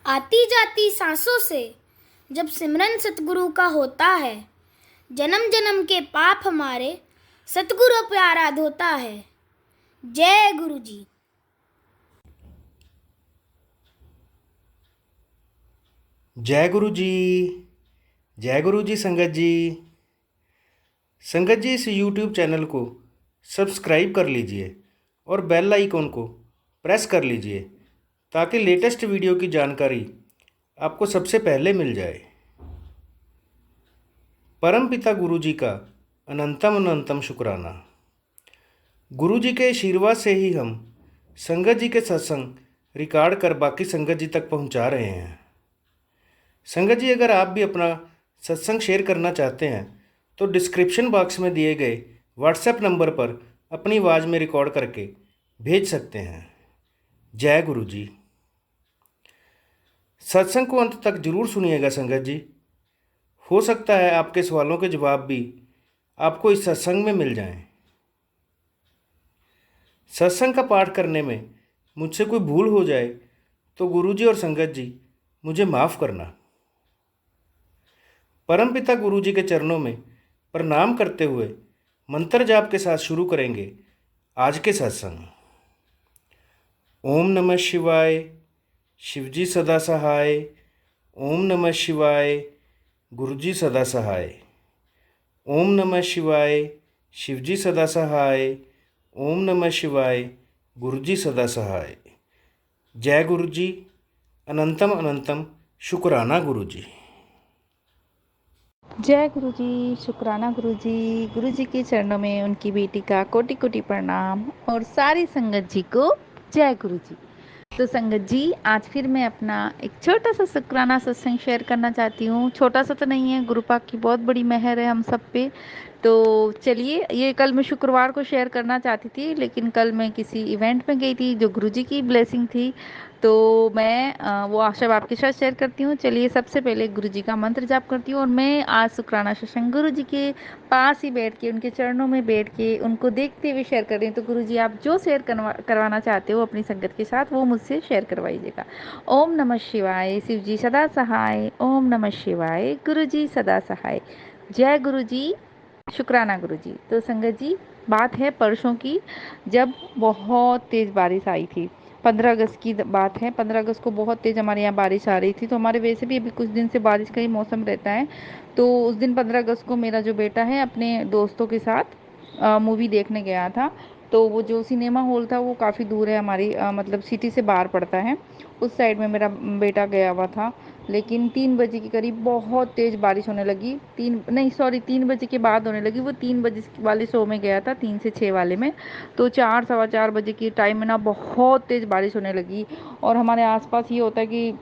आती जाती सांसों से जब सिमरन सतगुरु का होता है, जन्म जन्म के पाप हमारे सतगुरु प्यारा धोता है। जय गुरु जी। जय गुरु जी। जय गुरु जी। संगत जी इस YouTube चैनल को सब्सक्राइब कर लीजिए और बेल आइकॉन को प्रेस कर लीजिए ताकि लेटेस्ट वीडियो की जानकारी आपको सबसे पहले मिल जाए। परम पिता गुरु जी का अनंतम अनंतम शुक्राना। गुरु जी के आशीर्वाद से ही हम संगत जी के सत्संग रिकॉर्ड कर बाकी संगत जी तक पहुंचा रहे हैं। संगत जी, अगर आप भी अपना सत्संग शेयर करना चाहते हैं तो डिस्क्रिप्शन बॉक्स में दिए गए व्हाट्सएप नंबर पर अपनी आवाज़ में रिकॉर्ड करके भेज सकते हैं। जय गुरु जी। सत्संग को अंत तक जरूर सुनिएगा संगत जी। हो सकता है आपके सवालों के जवाब भी आपको इस सत्संग में मिल जाएं। सत्संग का पाठ करने में मुझसे कोई भूल हो जाए तो गुरु जी और संगत जी मुझे माफ़ करना। परमपिता गुरु जी के चरणों में प्रणाम करते हुए मंत्र जाप के साथ शुरू करेंगे आज के सत्संग। ओम नमः शिवाय, शिवजी सदा सहाय। ओम नमः शिवाय, गुरुजी सदा सहाय। ओम नमः शिवाय, शिवजी सदा सहाय। ओम नमः शिवाय, गुरुजी सदा सहाय। जय गुरु जी। अनंतम अनंतम शुक्राना गुरु जी। जय गुरु जी। शुक्राना गुरु जी के चरणों में उनकी बेटी का कोटि कोटि प्रणाम और सारी संगत जी को जय गुरु जी। तो संगत जी, आज फिर मैं अपना एक छोटा सा शुक्राना सत्संग शेयर करना चाहती हूँ। छोटा सा तो नहीं है, गुरु पाक की बहुत बड़ी मेहर है हम सब पे। तो चलिए, ये कल मैं शुक्रवार को शेयर करना चाहती थी, लेकिन कल मैं किसी इवेंट में गई थी जो गुरुजी की ब्लेसिंग थी, तो मैं वो आशा आपके साथ शेयर करती हूँ। चलिए, सबसे पहले गुरुजी का मंत्र जाप करती हूँ और मैं आज शुक्राना सत्संग गुरुजी के पास ही बैठ के, उनके चरणों में बैठ के, उनको देखते हुए शेयर कर रही हूँ। तो गुरुजी, आप जो शेयर करवाना चाहते हो अपनी संगत के साथ, वो मुझसे शेयर करवाइएगा। ओम नमः शिवाय, शिव जी सदा सहाय। ओम नमः शिवाय, गुरु जी सदा सहाय। जय गुरु जी। शुक्राना गुरु जी। तो संगत जी, बात है परसों की, जब बहुत तेज़ बारिश आई थी। 15 अगस्त की बात है। 15 अगस्त को बहुत तेज़ हमारे यहाँ बारिश आ रही थी। तो हमारे वैसे भी अभी कुछ दिन से बारिश का ही मौसम रहता है। तो उस दिन 15 अगस्त को मेरा जो बेटा है अपने दोस्तों के साथ मूवी देखने गया था। तो वो जो सिनेमा हॉल था वो काफ़ी दूर है, हमारी मतलब सिटी से बाहर पड़ता है। उस साइड में मेरा बेटा गया हुआ था। लेकिन 3 बजे के करीब बहुत तेज़ बारिश होने लगी। 3 बजे के बाद होने लगी। वो 3 बजे वाले शो में गया था, 3 से 6 वाले में। तो 4 सवा 4 बजे के टाइम में ना बहुत तेज़ बारिश होने लगी। और हमारे आसपास ये होता है कि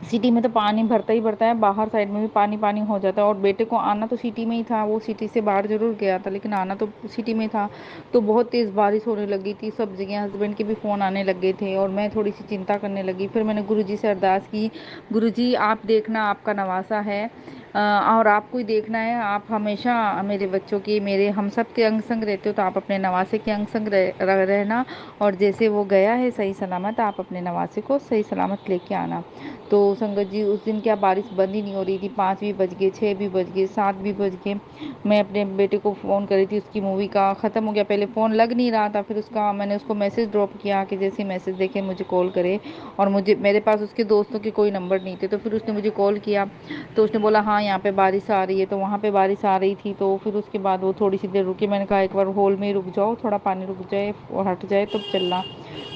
सिटी में तो पानी भरता ही भरता है, बाहर साइड में भी पानी पानी हो जाता है। और बेटे को आना तो सिटी में ही था, वो सिटी से बाहर ज़रूर गया था लेकिन आना तो सिटी में था। तो बहुत तेज़ बारिश होने लगी थी सब जगह। हस्बैंड के भी फ़ोन आने लग गए थे और मैं थोड़ी सी चिंता करने लगी। फिर मैंने गुरुजी से अरदास की, गुरुजी आप देखना, आपका नवासा है और आपको ही देखना है। आप हमेशा मेरे बच्चों की, मेरे हम सब के अंग संग रहते हो, तो आप अपने नवासे के अंग संग रहना। और जैसे वो गया है सही सलामत, आप अपने नवासे को सही सलामत लेके आना। तो संगत जी, उस दिन क्या बारिश बंद ही नहीं हो रही थी। 5 भी बज गए, 6 भी बज गए, 7 भी बज गए। मैं अपने बेटे को फ़ोन कर रही थी, उसकी मूवी का ख़त्म हो गया, पहले फ़ोन लग नहीं रहा था। फिर मैंने उसको मैसेज ड्रॉप किया कि जैसे मैसेज देखे मुझे कॉल करे। और मेरे पास उसके दोस्तों के कोई नंबर नहीं थे। तो फिर उसने मुझे कॉल किया, तो उसने बोला हाँ यहाँ पे बारिश आ रही है। तो वहाँ पे बारिश आ रही थी। तो फिर उसके बाद वो थोड़ी सी देर रुकी। मैंने कहा एक बार हॉल में ही रुक जाओ, थोड़ा पानी रुक जाए और हट जाए तब चलना।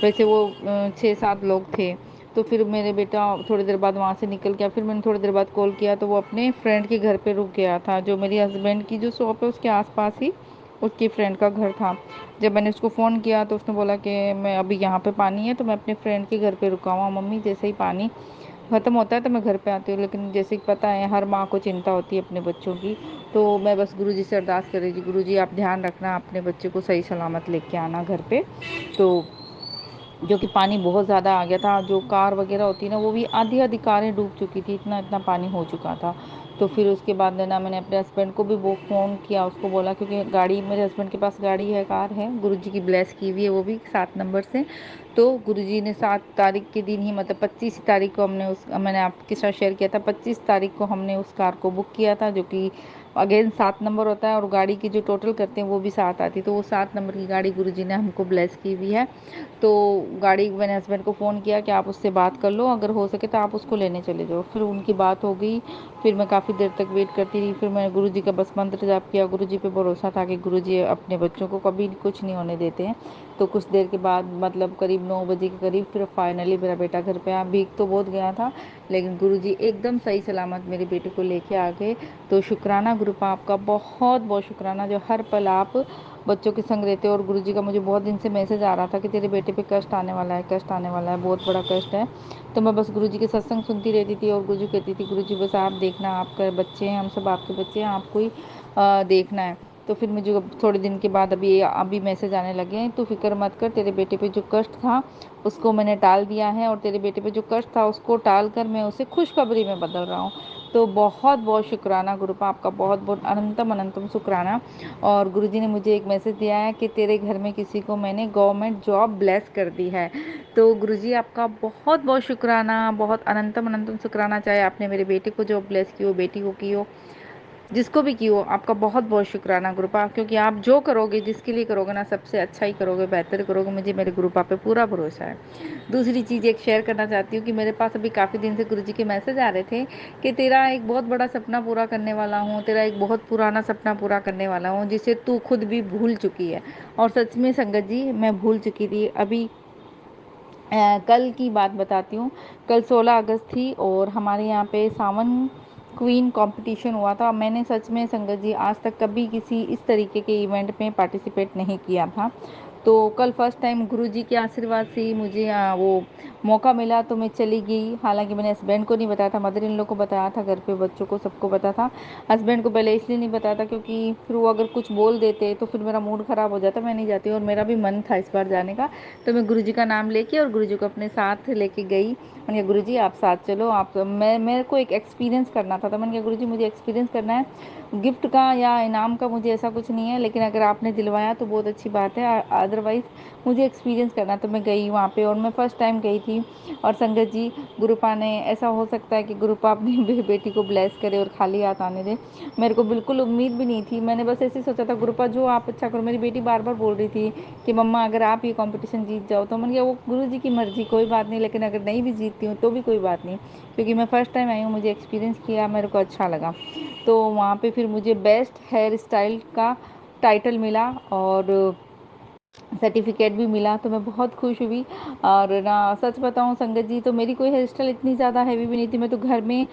वैसे वो 6-7 लोग थे। तो फिर मेरे बेटा थोड़ी देर बाद वहाँ से निकल गया। फिर मैंने थोड़ी देर बाद कॉल किया तो वो अपने फ्रेंड के घर पे रुक गया था, जो मेरी हस्बैंड की जो शॉप है उसके आसपास ही उसकी फ्रेंड का घर था। जब मैंने उसको फ़ोन किया तो उसने बोला कि मैं अभी यहाँ पे पानी है तो मैं अपने फ्रेंड के घर पे रुका हुआ मम्मी, जैसे ही पानी ख़त्म होता है तो मैं घर पे आती हूँ। लेकिन जैसे कि पता है हर माँ को चिंता होती है अपने बच्चों की। तो मैं बस गुरुजी से अरदास कर रही थी, गुरुजी आप ध्यान रखना, अपने बच्चे को सही सलामत लेके आना घर पे। तो जो कि पानी बहुत ज़्यादा आ गया था, जो कार वगैरह होती है ना वो भी आधी आधी कारें डूब चुकी थी, इतना इतना पानी हो चुका था। तो फिर उसके बाद ना मैंने अपने हस्बैंड को भी वो फ़ोन किया, उसको बोला, क्योंकि गाड़ी मेरे हस्बैंड के पास गाड़ी है, कार है, गुरुजी की ब्लेस की हुई है वो भी 7 नंबर से। तो गुरुजी ने 7 तारीख के दिन ही मतलब 25 तारीख को मैंने आपके साथ शेयर किया था, 25 तारीख को हमने उस कार को बुक किया था, जो कि अगेन 7 नंबर होता है और गाड़ी की जो टोटल करते हैं वो भी 7 आती है। तो वो 7 नंबर की गाड़ी गुरुजी ने हमको ब्लेस की हुई है। तो गाड़ी मैंने हस्बैंड को फ़ोन किया कि आप उससे बात कर लो, अगर हो सके तो आप उसको लेने चले जाओ। फिर उनकी बात हो गई, फिर मैं काफ़ी देर तक वेट करती रही। फिर मैंने गुरुजी का बस मंत्र जाप किया। गुरुजी पे भरोसा था कि गुरुजी अपने बच्चों को कभी कुछ नहीं होने देते हैं। तो कुछ देर के बाद मतलब करीब 9 बजे के करीब फिर फाइनली मेरा बेटा घर पे आया। भीग तो बहुत गया था, लेकिन गुरुजी एकदम सही सलामत मेरे बेटे को लेके आ गए। तो शुक्राना ग्रुप आपका, बहुत बहुत शुक्राना, जो हर पल आप बच्चों के संग रहते हो। और गुरुजी का मुझे बहुत दिन से मैसेज आ रहा था कि तेरे बेटे पे कष्ट आने वाला है, कष्ट आने वाला है, बहुत बड़ा कष्ट है। तो मैं बस गुरुजी के सत्संग सुनती रहती थी और गुरुजी कहती थी, गुरुजी बस आप देखना, आपके बच्चे हैं, हम सब आपके बच्चे हैं, आपको ही देखना है। तो फिर मुझे थोड़े दिन के बाद अभी मैसेज आने लगे हैं, तो फिक्र मत कर, तेरे बेटे पे जो कष्ट था उसको मैंने टाल दिया है, और तेरे बेटे पे जो कष्ट था उसको टाल कर मैं उसे खुशखबरी में बदल रहा हूँ। तो बहुत बहुत शुक्राना गुरुपा आपका, बहुत बहुत अनंतम अनंतम शुक्राना। और गुरुजी ने मुझे एक मैसेज दिया है कि तेरे घर में किसी को मैंने गवर्नमेंट जॉब ब्लेस कर दी है। तो गुरुजी आपका बहुत बहुत शुक्राना, बहुत अनंतम अनंतम शुक्राना। चाहे आपने मेरे बेटे को जॉब ब्लेस की हो, बेटी को की हो, जिसको भी की हो, आपका बहुत बहुत शुक्राना गुरुपा, क्योंकि आप जो करोगे, जिसके लिए करोगे ना, सबसे अच्छा ही करोगे, बेहतर करोगे, मुझे मेरे गुरुपा पे पूरा भरोसा है। दूसरी चीज़ एक शेयर करना चाहती हूँ कि मेरे पास अभी काफ़ी दिन से गुरुजी के मैसेज आ रहे थे कि तेरा एक बहुत बड़ा सपना पूरा करने वाला हूँ, तेरा एक बहुत पुराना सपना पूरा करने वाला हूँ, जिसे तू खुद भी भूल चुकी है। और सच में संगत जी, मैं भूल चुकी थी। अभी कल की बात बताती हूँ। कल 16 अगस्त थी और हमारे यहाँ पे सावन क्वीन कंपटीशन हुआ था। मैंने सच में संगत जी आज तक कभी किसी इस तरीके के इवेंट में पार्टिसिपेट नहीं किया था। तो कल फर्स्ट टाइम गुरुजी के आशीर्वाद से ही मुझे वो मौका मिला, तो मैं चली गई। हालांकि मैंने हस्बैंड को नहीं बताया था, मदर इन लॉ को बताया था, घर पे बच्चों को सबको पता था। हस्बैंड को पहले इसलिए नहीं बताया था क्योंकि फिर वो अगर कुछ बोल देते तो फिर मेरा मूड ख़राब हो जाता, मैं नहीं जाती। और मेरा भी मन था इस बार जाने का, तो मैं गुरुजी का नाम लेके और गुरुजी को अपने साथ लेके गई। मैंने कहा गुरुजी आप साथ चलो, आप मेरे को एक एक्सपीरियंस करना था। तो मैंने कहा गुरुजी मुझे एक्सपीरियंस करना है, गिफ्ट का या इनाम का मुझे ऐसा कुछ नहीं है, लेकिन अगर आपने दिलवाया तो बहुत अच्छी बात है, अदरवाइज़ मुझे एक्सपीरियंस करना। तो मैं गई वहाँ पे और मैं फ़र्स्ट टाइम गई थी। और संगत जी, गुरुपा ने, ऐसा हो सकता है कि गुरुपा अपनी बेटी को ब्लेस करे और खाली हाथ आने दे। मेरे को बिल्कुल उम्मीद भी नहीं थी, मैंने बस ऐसे सोचा था गुरुपा जो आप अच्छा करो। मेरी बेटी बार बार बोल रही थी कि मम्मा अगर आप ये कंपटीशन जीत जाओ, तो मैंने कहा वो गुरुजी की मर्ज़ी, कोई बात नहीं, लेकिन अगर नहीं भी जीतती हूँ तो भी कोई बात नहीं, क्योंकि मैं फ़र्स्ट टाइम आई हूँ, मुझे एक्सपीरियंस किया, मेरे को अच्छा लगा। तो वहाँ पे फिर मुझे बेस्ट हेयर स्टाइल का टाइटल मिला और सर्टिफिकेट भी मिला, तो मैं बहुत खुश हुई। और ना सच बताऊं संगत जी, तो मेरी कोई हेयर स्टाइल इतनी ज़्यादा हैवी भी नहीं थी। मैं तो घर में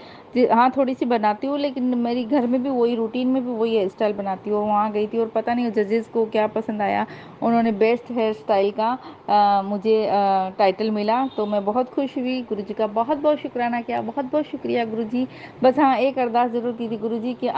हाँ थोड़ी सी बनाती हूँ, लेकिन मेरी घर में भी वही रूटीन में भी वही हेयर स्टाइल बनाती हूँ। वहाँ गई थी और पता नहीं जजेस को क्या पसंद आया, उन्होंने बेस्ट हेयर स्टाइल का मुझे टाइटल मिला। तो मैं बहुत खुश हुई, गुरुजी का बहुत बहुत शुक्राना किया, बहुत बहुत शुक्रिया गुरुजी। बस हाँ एक अरदास ज़रूर की थी गुरुजी कि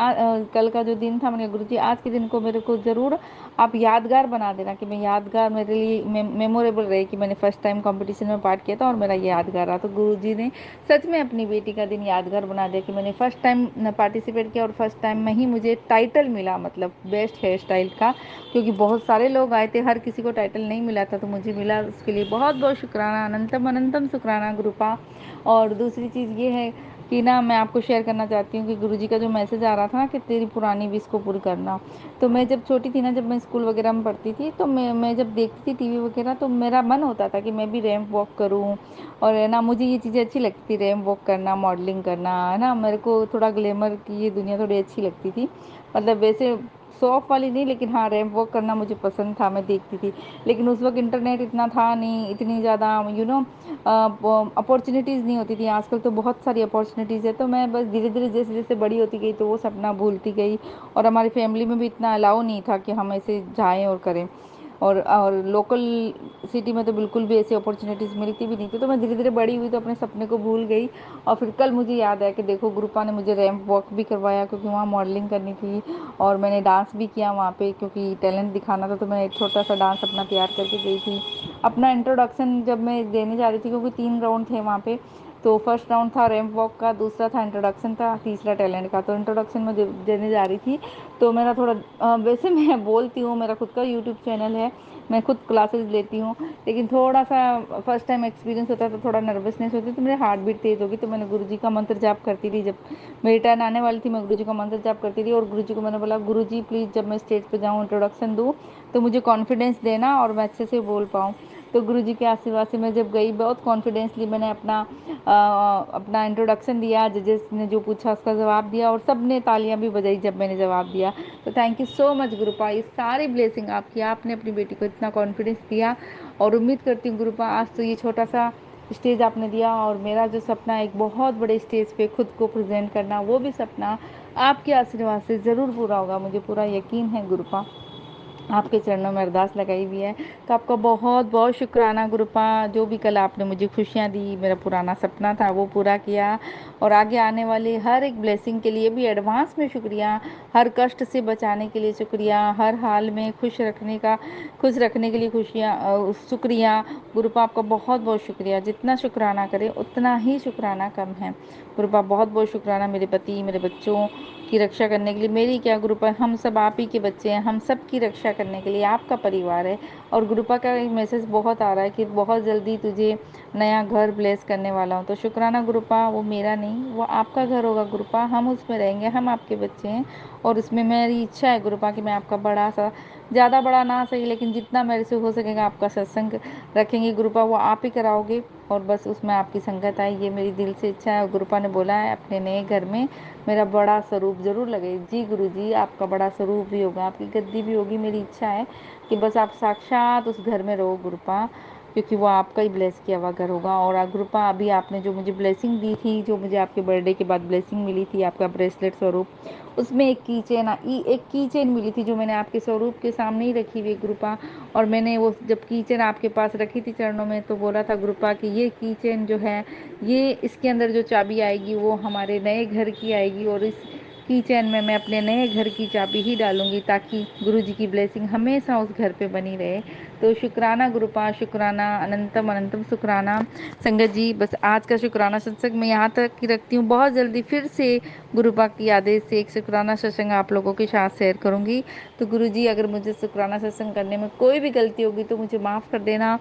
कल का जो दिन था, मैंने गुरुजी आज के दिन को मेरे को ज़रूर आप यादगार बना देना, कि मैं यादगार मेरे लिए मेमोरेबल रहे कि मैंने फर्स्ट टाइम कंपटीशन में पार्ट किया था और मेरा ये यादगार रहा। तो गुरुजी ने सच में अपनी बेटी का दिन यादगार बना दिया कि मैंने फर्स्ट टाइम पार्टिसिपेट किया और फर्स्ट टाइम में ही मुझे टाइटल मिला, मतलब बेस्ट हेयर स्टाइल का। क्योंकि बहुत सारे लोग आए थे, हर किसी को टाइटल नहीं मिला था, तो मुझे मिला, उसके लिए बहुत बहुत शुक्राना, अनंतम अनंतम शुक्राना गुरुपा। और दूसरी चीज़ ये है कि ना मैं आपको शेयर करना चाहती हूँ कि गुरुजी का जो मैसेज आ रहा था ना कि तेरी पुरानी विश को पूरी करना। तो मैं जब छोटी थी ना, जब मैं स्कूल वगैरह में पढ़ती थी, तो मैं जब देखती थी टीवी वगैरह, तो मेरा मन होता था कि मैं भी रैंप वॉक करूं। और है ना, मुझे ये चीज़ें अच्छी लगती थी, रैंप वॉक करना, मॉडलिंग करना, है ना, मेरे को थोड़ा ग्लैमर की ये दुनिया थोड़ी अच्छी लगती थी। मतलब वैसे शौक वाली नहीं, लेकिन हाँ रैंप वॉक करना मुझे पसंद था, मैं देखती थी। लेकिन उस वक्त इंटरनेट इतना था नहीं, इतनी ज़्यादा अपॉर्चुनिटीज़ नहीं होती थी। आजकल तो बहुत सारी अपॉर्चुनिटीज़ है। तो मैं बस धीरे धीरे जैसे जैसे बड़ी होती गई, तो वो सपना भूलती गई। और हमारी फैमिली में भी इतना अलाउ नहीं था कि हम ऐसे जाएं और करें। और लोकल सिटी में तो बिल्कुल भी ऐसी अपॉर्चुनिटीज़ मिलती भी नहीं थी। तो मैं धीरे धीरे बड़ी हुई तो अपने सपने को भूल गई। और फिर कल मुझे याद आया कि देखो गुरुपा ने मुझे रैंप वॉक भी करवाया, क्योंकि वहाँ मॉडलिंग करनी थी। और मैंने डांस भी किया वहाँ पे, क्योंकि टैलेंट दिखाना था। तो मैं एक छोटा सा डांस अपना तैयार करके गई थी। अपना इंट्रोडक्शन जब मैं देने जा रही थी, क्योंकि 3 राउंड थे वहाँ पे, तो फर्स्ट राउंड था रैंप वॉक का, दूसरा था इंट्रोडक्शन था, तीसरा टैलेंट का। तो इंट्रोडक्शन में देने जा रही थी, तो मेरा थोड़ा वैसे मैं बोलती हूँ, मेरा खुद का यूट्यूब चैनल है, मैं खुद क्लासेस लेती हूँ, लेकिन थोड़ा सा फर्स्ट टाइम एक्सपीरियंस होता है तो थोड़ा नर्वसनेस होती है, तो मेरे हार्ट बीट तेज़ होगी। तो मैंने गुरुजी का मंत्र जाप करती थी, जब मेरी टर्न आने वाली थी मैं गुरुजी का मंत्र जाप करती थी, और गुरुजी को मैंने बोला, गुरुजी प्लीज़ जब मैं स्टेज पे जाऊँ, इंट्रोडक्शन दूँ, तो मुझे कॉन्फिडेंस देना और मैं अच्छे से बोल पाऊँ। तो गुरुजी के आशीर्वाद से मैं जब गई, बहुत कॉन्फिडेंसली मैंने अपना इंट्रोडक्शन दिया, जजेस ने जो पूछा उसका जवाब दिया, और सब ने तालियां भी बजाई जब मैंने जवाब दिया। तो थैंक यू सो मच गुरुपा, ये सारी ब्लेसिंग आपकी, आपने अपनी बेटी को इतना कॉन्फिडेंस दिया। और उम्मीद करती हूँ गुरुपा, आज तो ये छोटा सा स्टेज आपने दिया, और मेरा जो सपना है एक बहुत बड़े स्टेज पे खुद को प्रेजेंट करना, वो भी सपना आपके आशीर्वाद से ज़रूर पूरा होगा, मुझे पूरा यकीन है गुरुपा। आपके चरणों में अरदास लगाई हुई है। तो आपका बहुत बहुत शुक्राना गुरुपा, जो भी कल आपने मुझे खुशियाँ दी, मेरा पुराना सपना था वो पूरा किया, और आगे आने वाली हर एक ब्लेसिंग के लिए भी एडवांस में शुक्रिया, हर कष्ट से बचाने के लिए शुक्रिया, हर हाल में खुश रखने के लिए शुक्रिया गुरुपा, आपका बहुत बहुत शुक्रिया। जितना शुक्राना करें उतना ही शुक्राना कम है गुरुपा। बहुत बहुत शुक्राना मेरे पति, मेरे बच्चों की रक्षा करने के लिए, मेरी क्या गुरुपा, हम सब आप ही के बच्चे हैं, हम सब की रक्षा करने के लिए आपका परिवार है। और गुरुपा का एक मैसेज बहुत आ रहा है कि बहुत जल्दी तुझे नया घर ब्लेस करने वाला हूँ। तो शुक्राना गुरुपा, वो मेरा नहीं, वो आपका घर होगा गुरुपा, हम उसमें रहेंगे, हम आपके बच्चे हैं, और उसमें मेरी इच्छा है गुरुपा कि मैं आपका बड़ा सा, ज़्यादा बड़ा ना सही, लेकिन जितना मेरे से हो सकेगा आपका सत्संग रखेंगे गुरुपा, वो आप ही कराओगे, और बस उसमें आपकी संगत आए, ये मेरी दिल से इच्छा है। और गुरुपा ने बोला है अपने नए घर में मेरा बड़ा स्वरूप जरूर लगे। जी गुरुजी, आपका बड़ा स्वरूप भी होगा, आपकी गद्दी भी होगी। मेरी इच्छा है कि बस आप साक्षात उस घर में रहो गुरुपा, क्योंकि वो आपका ही ब्लेस किया हुआ घर होगा। और गुरुपा, अभी आपने जो मुझे ब्लेसिंग दी थी, जो मुझे आपके बर्थडे के बाद ब्लेसिंग मिली थी, आपका ब्रेसलेट स्वरूप, उसमें एक की चेन मिली थी, जो मैंने आपके स्वरूप के सामने ही रखी हुई गुरुपा। और मैंने वो जब की चेन आपके पास रखी थी चरणों में, तो बोला था गुरुपा कि ये की चेन जो है, ये इसके अंदर जो चाबी आएगी वो हमारे नए घर की आएगी, और इस की चेन में मैं अपने नए घर की चाबी ही डालूंगी, ताकि गुरुजी की ब्लेसिंग हमेशा उस घर पे बनी रहे। तो शुक्राना गुरुपा, शुक्राना, अनंतम अनंतम शुक्राना। संगत जी, बस आज का शुक्राना सत्संग मैं यहाँ तक की रखती हूँ। बहुत जल्दी फिर से गुरुपा की आदेश से एक शुक्राना सत्संग आप लोगों के साथ शेयर करूँगी। तो गुरुजी, अगर मुझे शुक्राना सत्संग करने में कोई भी गलती होगी तो मुझे माफ़ कर देना,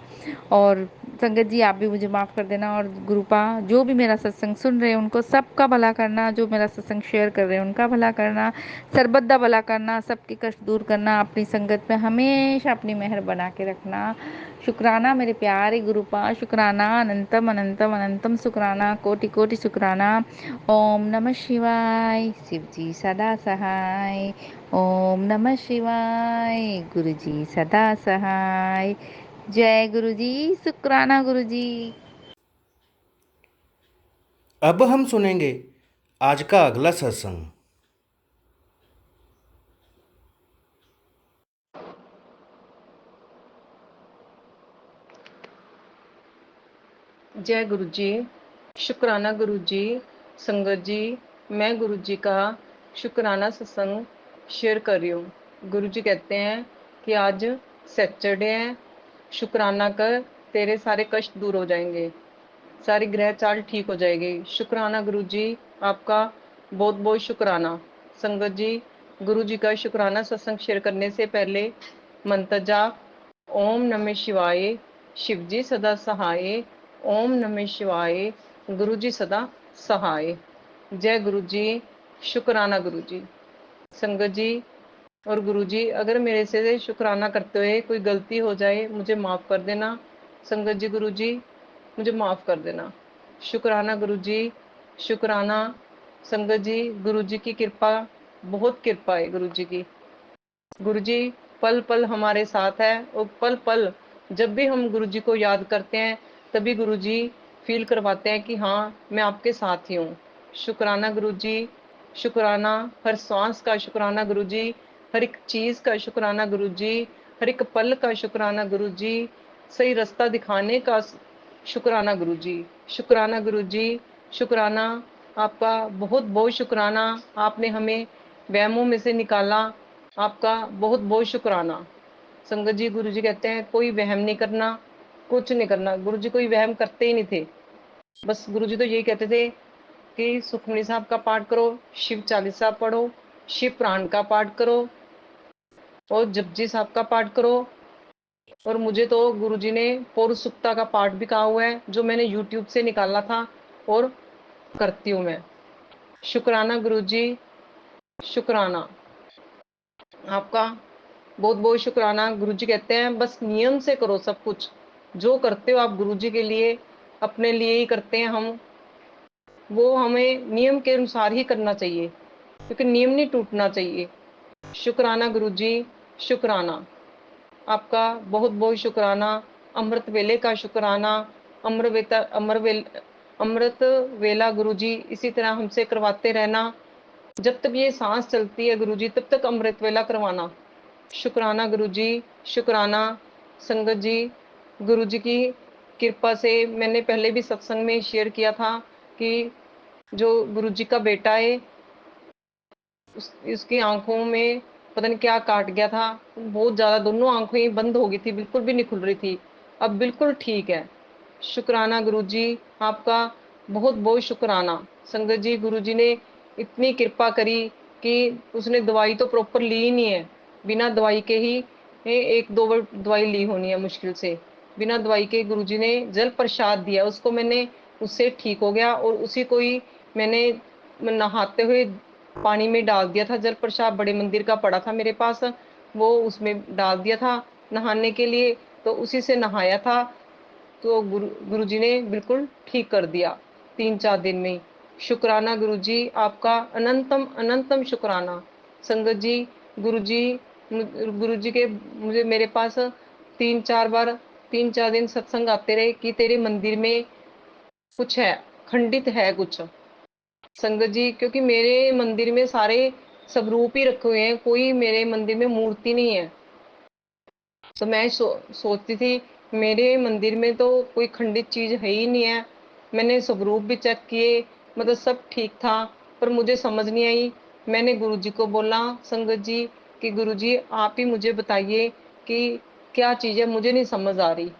और संगत जी आप भी मुझे माफ़ कर देना। और गुरुपा, जो भी मेरा सत्संग सुन रहे हैं उनको सबका भला करना, जो मेरा सत्संग शेयर कर रहे हैं उनका भला करना, सर्वदा भला करना, सबके कष्ट दूर करना, अपनी संगत में हमेशा अपनी मेहर बना के रखना। शुक्राना मेरे प्यारे गुरुपा, शुक्राना, अनंतम अनंतम अनंतम शुक्राना, कोटि कोटि शुक्राना। ओम नमः शिवाय, शिव जी सदा सहाय। ओम नमः शिवाय, गुरु जी सदा सहाय। जय गुरु जी, शुक्राना गुरु जी। अब हम सुनेंगे आज का अगला सत्संग। जय गुरु जी, शुक्राना गुरु जी। संगत जी, मैं गुरु जी का शुक्राना सत्संग शेयर कर रही हूँ। गुरु जी कहते हैं कि आज सैटरडे है, शुक्राना कर, तेरे सारे कष्ट दूर हो जाएंगे, सारी ग्रह चाल ठीक हो जाएगी। शुक्राना गुरु जी, आपका बहुत बहुत शुक्राना। संगत जी, गुरु जी का शुक्राना सत्संग शेयर करने से पहले मंत्र जाप, ओम नमः शिवाय, शिव जी सदा सहाय। ओम नमः शिवाय, गुरु जी सदा सहाय। जय गुरु जी, शुक्राना गुरु जी। संगत जी और गुरु जी, अगर मेरे से शुक्राना करते हुए कोई गलती हो जाए, मुझे माफ़ कर देना। संगत जी, गुरु जी, मुझे माफ़ कर देना। शुक्राना गुरु जी, शुक्राना। संगत जी, गुरु जी की कृपा, बहुत कृपा है गुरु जी की। गुरु जी पल पल हमारे साथ है, और पल पल जब भी हम गुरु जी को याद करते हैं, तभी गुरु जी फील करवाते हैं कि हाँ, मैं आपके साथ ही हूँ। शुक्राना गुरु जी, शुक्राना। हर सांस का शुक्राना गुरु जी, हर एक चीज़ का शुक्राना गुरु जी, हर एक पल का शुक्राना गुरु जी, सही रास्ता दिखाने का शुक्राना गुरु जी। शुक्राना गुरु जी, शुक्राना। आपका बहुत बहुत शुक्राना, आपने हमें वहमों में से निकाला, आपका बहुत बहुत शुक्राना। संगत जी, गुरु जी कहते हैं कोई वहम नहीं करना, कुछ नहीं करना। गुरु जी कोई वहम करते ही नहीं थे, बस गुरु जी तो यही कहते थे कि सुखमनी साहब का पाठ करो, शिव चालीसा पढ़ो, शिव पुराण का पाठ करो, और जपजी साहब का पाठ करो, और मुझे तो गुरुजी ने पौर सुक्ता का पाठ भी कहा हुआ है, जो मैंने यूट्यूब से निकाला था और करती हूँ मैं। शुक्राना गुरुजी, शुक्राना आपका, बहुत बहुत शुक्राना। गुरुजी कहते हैं बस नियम से करो सब कुछ, जो करते हो आप गुरुजी के लिए, अपने लिए ही करते हैं हम, वो हमें नियम के अनुसार ही करना चाहिए, क्योंकि नियम नहीं टूटना चाहिए। शुक्राना गुरुजी, शुक्राना आपका, बहुत बहुत शुक्राना। अमृत वेले का शुक्राना। अमृत वेला गुरुजी इसी तरह हमसे करवाते रहना, जब तक ये सांस चलती है गुरुजी तब तक अमृत वेला करवाना। शुक्राना गुरुजी, शुक्राना। संगत जी, गुरुजी की कृपा से मैंने पहले भी सत्संग में शेयर किया था कि जो गुरुजी का बेटा है, उसकी आंखों में पता नहीं क्या काट गया था, बहुत ज्यादा दोनों आंखें ही बंद हो गई थी, बिल्कुल भी नहीं खुल रही थी, अब बिल्कुल ठीक है। शुक्राना गुरुजी आपका, बहुत बहुत शुक्राना। संगत जी, गुरुजी ने इतनी कृपा करी कि उसने दवाई तो प्रॉपर ली ही नहीं है, बिना दवाई के ही एक दो बार दवाई ली होनी है मुश्किल से, बिना दवाई के गुरुजी ने जल प्रसाद दिया उसको, मैंने उससे ठीक हो गया और उसी को ही मैंने नहाते हुए पानी में डाल दिया था। जल प्रसाद बड़े मंदिर का पड़ा था मेरे पास, वो उसमें डाल दिया था नहाने के लिए, तो उसी से नहाया था, तो गुरुजी ने बिल्कुल ठीक कर दिया 3-4 दिन में ही। शुक्राना गुरुजी आपका, अनंतम अनंतम शुक्राना। संगत जी, गुरुजी के मुझे मेरे पास 3-4 बार 3-4 दिन सत्संग आते रहे कि तेरे मंदिर में कुछ है, खंडित है कुछ। संगत जी, क्योंकि मेरे मंदिर में सारे स्वरूप ही रखे हुए हैं, कोई मेरे मंदिर में मूर्ति नहीं है, तो मैं सोचती थी मेरे मंदिर में तो कोई खंडित चीज है ही नहीं है। मैंने स्वरूप भी चेक किए, मतलब सब ठीक था, पर मुझे समझ नहीं आई। मैंने गुरुजी को बोला संगत जी कि गुरुजी आप ही मुझे बताइए कि क्या चीज है, मुझे नहीं समझ आ रही।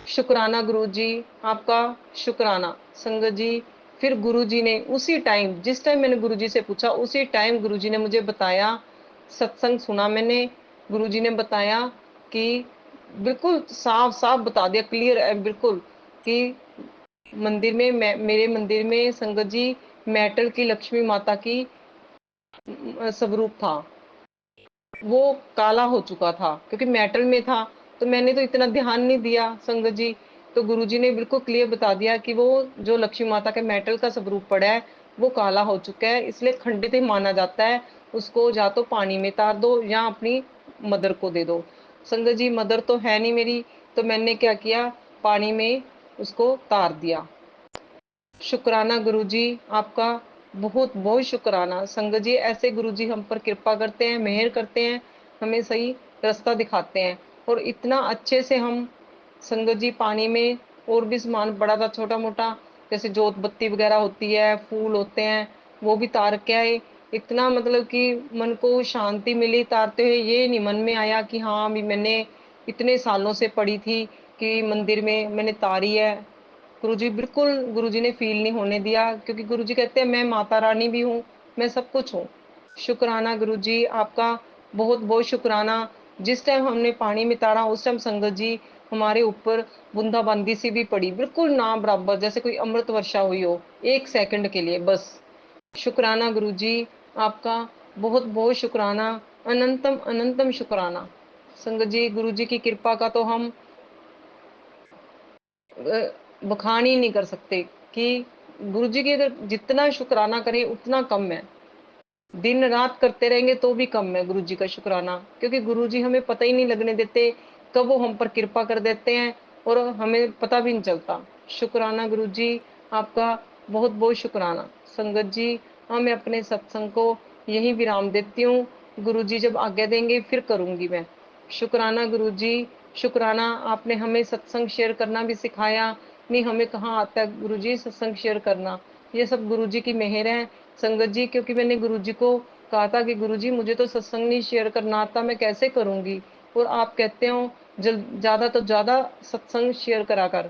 शुक्राना गुरुजी आपका, शुक्राना। संगत जी, फिर गुरुजी ने उसी टाइम, जिस टाइम मैंने गुरुजी से पूछा उसी टाइम गुरुजी ने मुझे बताया, सत्संग सुना मैंने, गुरुजी ने बताया कि बिल्कुल साफ साफ बता दिया, क्लियर है बिल्कुल, कि मंदिर में मेरे मंदिर में संगत जी मेटल की लक्ष्मी माता की स्वरूप था, वो काला हो चुका था क्योंकि मेटल में था, तो मैंने तो इतना ध्यान नहीं दिया संगत जी। तो गुरुजी ने बिल्कुल क्लियर बता दिया कि वो जो लक्ष्मी माता के मेटल का स्वरूप पड़ा है वो काला हो चुका है, इसलिए खंडित ही माना जाता है, उसको या तो पानी में तार दो या अपनी मदर को दे दो। संगत जी, मदर तो है नहीं मेरी, तो मैंने क्या किया, पानी में उसको तार दिया। शुक्राना गुरुजी आपका, बहुत बहुत शुक्राना। संगत जी, ऐसे गुरुजी हम पर कृपा करते हैं, मेहर करते हैं, हमें सही रास्ता दिखाते हैं, और इतना अच्छे से हम संगत जी पानी में और भी सामान पड़ा था छोटा मोटा, जैसे जोत बत्ती वगैरह होती है, फूल होते हैं, वो भी तार के आए। इतना मतलब कि मन को शांति मिली तारते हुए, ये नहीं मन में आया कि हाँ अभी मैंने इतने सालों से पड़ी थी कि मंदिर में मैंने तारी है। गुरुजी बिल्कुल, गुरुजी ने फील नहीं होने दिया, क्योंकि गुरुजी कहते हैं मैं माता रानी भी हूँ, मैं सब कुछ हूँ। शुक्राना गुरुजी आपका, बहुत बहुत शुक्राना। जिस टाइम हमने पानी में तारा उस टाइम संगत जी हमारे ऊपर बूंदाबांदी सी भी पड़ी, बिल्कुल ना बराबर, जैसे कोई अमृत वर्षा हुई हो 1 सेकंड के लिए बस। शुक्राना गुरुजी आपका, बहुत बहुत शुक्राना, अनंतम अनंतम शुक्राना। संगत जी, गुरुजी की कृपा का तो हम बखान ही नहीं कर सकते कि गुरुजी की अगर जितना शुक्राना करें उतना कम है, दिन रात करते रहेंगे तो भी कम है गुरुजी का शुक्राना, क्योंकि गुरुजी हमें पता ही नहीं लगने देते कब वो हम पर कृपा कर देते हैं और हमें पता भी नहीं चलता। शुक्राना गुरुजी आपका, बहुत बहुत शुक्राना। संगत जी, मैं अपने सत्संग को यही विराम देती हूँ, गुरुजी जब आज्ञा देंगे फिर करूंगी मैं। शुक्राना गुरुजी, शुक्राना, आपने हमें सत्संग शेयर करना भी सिखाया, नहीं हमें कहाँ आता है गुरुजी सत्संग शेयर करना, ये सब गुरुजी की मेहर है। संगत जी, क्योंकि मैंने गुरुजी को कहा था कि गुरुजी मुझे तो सत्संग नहीं शेयर करना आता, मैं कैसे करूंगी, और आप कहते हो ज्यादा तो ज्यादा सत्संग शेयर करा कर।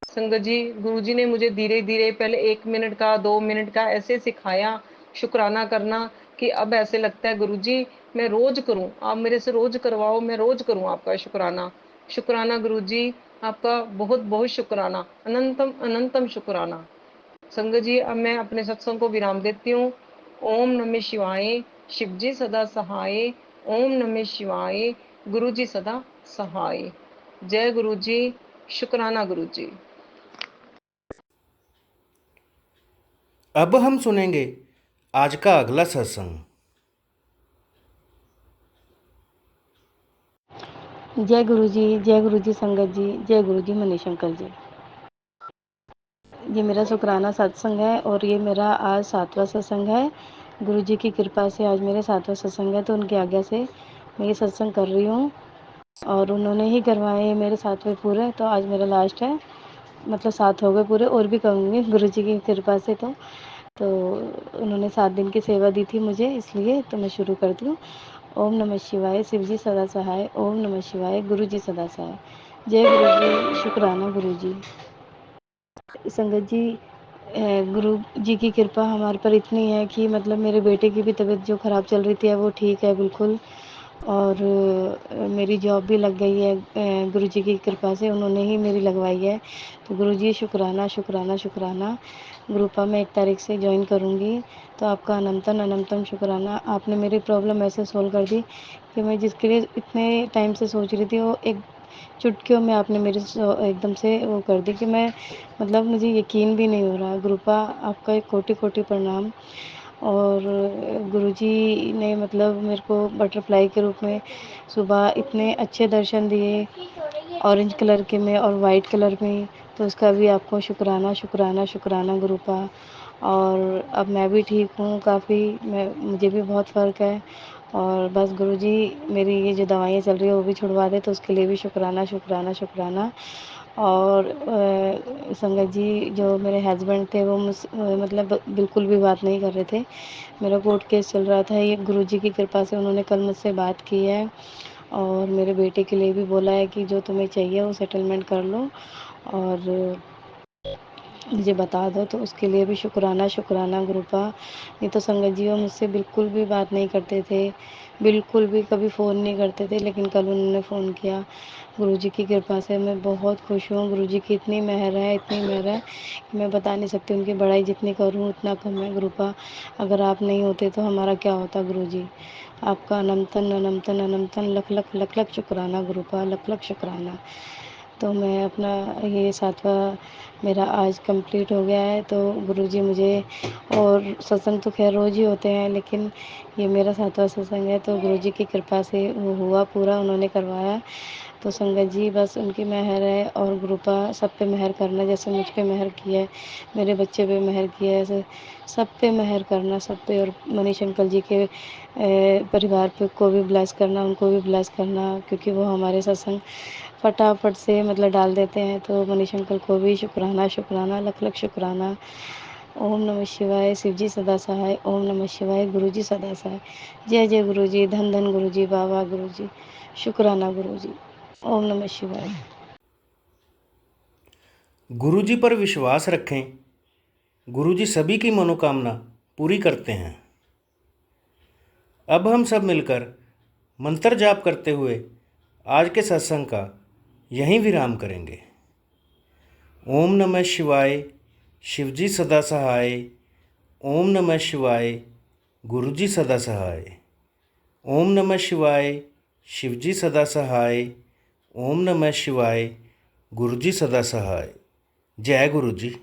संगत जी, गुरुजी ने मुझे धीरे धीरे पहले 1 मिनट का 2 मिनट का ऐसे सिखाया शुक्राना करना, कि अब ऐसे लगता है गुरुजी मैं रोज़ करूं, आप मेरे से रोज़ करवाओ, मैं रोज़ करूं आपका शुक्राना। शुक्राना गुरु जी, आपका बहुत बहुत शुक्राना, अनंतम अनंतम शुक्राना। संगत जी, अब मैं अपने सत्संग को विराम देती हूँ। ओम नमः शिवाय, शिव जी सदा सहाय। ओम नमः शिवाय, गुरु जी सदा सहाय। जय गुरु जी, शुक्राना गुरु जी। अब हम सुनेंगे आज का अगला सत्संग। जय गुरु जी, जय गुरु जी संगत जी, जय गुरु जी मनीशंकर जी। ये मेरा शुक्राना सत्संग है और ये मेरा आज 7वां सत्संग है। गुरु जी की कृपा से आज मेरे 7वां सत्संग है, तो उनकी आज्ञा से मैं ये सत्संग कर रही हूँ और उन्होंने ही करवाए हैं मेरे 7वें पूरे, तो आज मेरा लास्ट है, मतलब 7 हो गए पूरे और भी कहूँगी गुरु जी की कृपा से। तो उन्होंने 7 दिन की सेवा दी थी मुझे, इसलिए तो मैं शुरू करती हूँ। ओम नमः शिवाय, शिव जी सदा सहाय। ओम नमः शिवाय, गुरु जी सदा सहाय। जय गुरु जी, शुक्राना गुरु जी। संगत जी, गुरु जी की कृपा हमारे पर इतनी है कि मतलब मेरे बेटे की भी तबीयत जो ख़राब चल रही थी वो ठीक है बिल्कुल, और मेरी जॉब भी लग गई है, गुरु जी की कृपा से उन्होंने ही मेरी लगवाई है। तो गुरु जी शुक्राना शुक्राना शुक्राना। ग्रुपा में 1 तारीख से ज्वाइन करूँगी, तो आपका अनंतन अनंतम शुक्राना। आपने मेरी प्रॉब्लम ऐसे सोल्व कर दी कि मैं जिसके लिए इतने टाइम से सोच रही थी वो एक चुटकियों में आपने मेरी एकदम से वो कर दी कि मैं मतलब मुझे यकीन भी नहीं हो रहा। गुरुपा आपका एक कोटि कोटि प्रणाम। और गुरुजी ने मतलब मेरे को बटरफ्लाई के रूप में सुबह इतने अच्छे दर्शन दिए, ऑरेंज कलर के में और वाइट कलर में, तो उसका भी आपको शुक्राना शुक्राना शुक्राना गुरुपा। और अब मैं भी ठीक हूँ काफ़ी, मुझे भी बहुत फ़र्क है। और बस गुरुजी मेरी ये जो दवाइयाँ चल रही है वो भी छुड़वा दे, तो उसके लिए भी शुक्राना शुक्राना शुक्राना। और संगत जी, जो मेरे हस्बैंड थे वो मतलब बिल्कुल भी बात नहीं कर रहे थे। मेरा कोर्ट केस चल रहा था, ये गुरुजी की कृपा से उन्होंने कल मुझसे बात की है और मेरे बेटे के लिए भी बोला है कि जो तुम्हें चाहिए वो सेटलमेंट कर लो और मुझे बता दो, तो उसके लिए भी शुक्राना शुक्राना गुरुपा। नहीं तो संगत जी वो मुझसे बिल्कुल भी बात नहीं करते थे, बिल्कुल भी कभी फ़ोन नहीं करते थे, लेकिन कल उन्होंने फ़ोन किया। गुरुजी की कृपा से मैं बहुत खुश हूँ। गुरुजी की इतनी मेहर है, इतनी मेहर है कि मैं बता नहीं सकती। उनकी बड़ाई जितनी करूँ उतना कम है गुरुपा। अगर आप नहीं होते तो हमारा क्या होता गुरुजी। आपका अनंतन अनंतन अनंतन लख लख लख लख शुक्राना गुरुपा, लख लख शुक्राना। तो मैं अपना ये 7वां मेरा आज कंप्लीट हो गया है। तो गुरुजी मुझे, और सत्संग तो खैर रोज़ ही होते हैं, लेकिन ये मेरा 7वां सत्संग है, तो गुरुजी की कृपा से वो हुआ पूरा, उन्होंने करवाया। तो संगत जी बस उनकी मेहर है और गुरुपा सब पे मेहर करना, जैसे मुझ पे मेहर की है, मेरे बच्चे पे मेहर किया है, ऐसे सब पे मेहर करना, सब पे। और मनीष अंकल जी के परिवार पे को भी ब्लेस करना, उनको भी ब्लेस करना, क्योंकि वो हमारे सत्संग फटाफट से मतलब डाल देते हैं। तो मनीष अंकल को भी शुक्राना शुक्राना, लख लख शुक्राना। ओम नमः शिवाय, शिव जी सदा सहाय। ओम नमः शिवाय, गुरु जी सदा सहाय। जय जय गुरु जी, धन धन गुरु जी, बाबा गुरु जी, शुक्राना गुरु जी। ओम नमः शिवाय। गुरु जी पर विश्वास रखें, गुरु जी सभी की मनोकामना पूरी करते हैं। अब हम सब मिलकर मंत्र जाप करते हुए आज के सत्संग का यहीं विराम करेंगे। ओम नमः शिवाय, शिव जी सदा सहाय। ओम नमः शिवाय, गुरु जी सदा सहाय। ओम नमः शिवाय, शिव जी सदा सहाय। ओम नमः शिवाय, गुरु जी सदा सहाय। जय गुरु जी।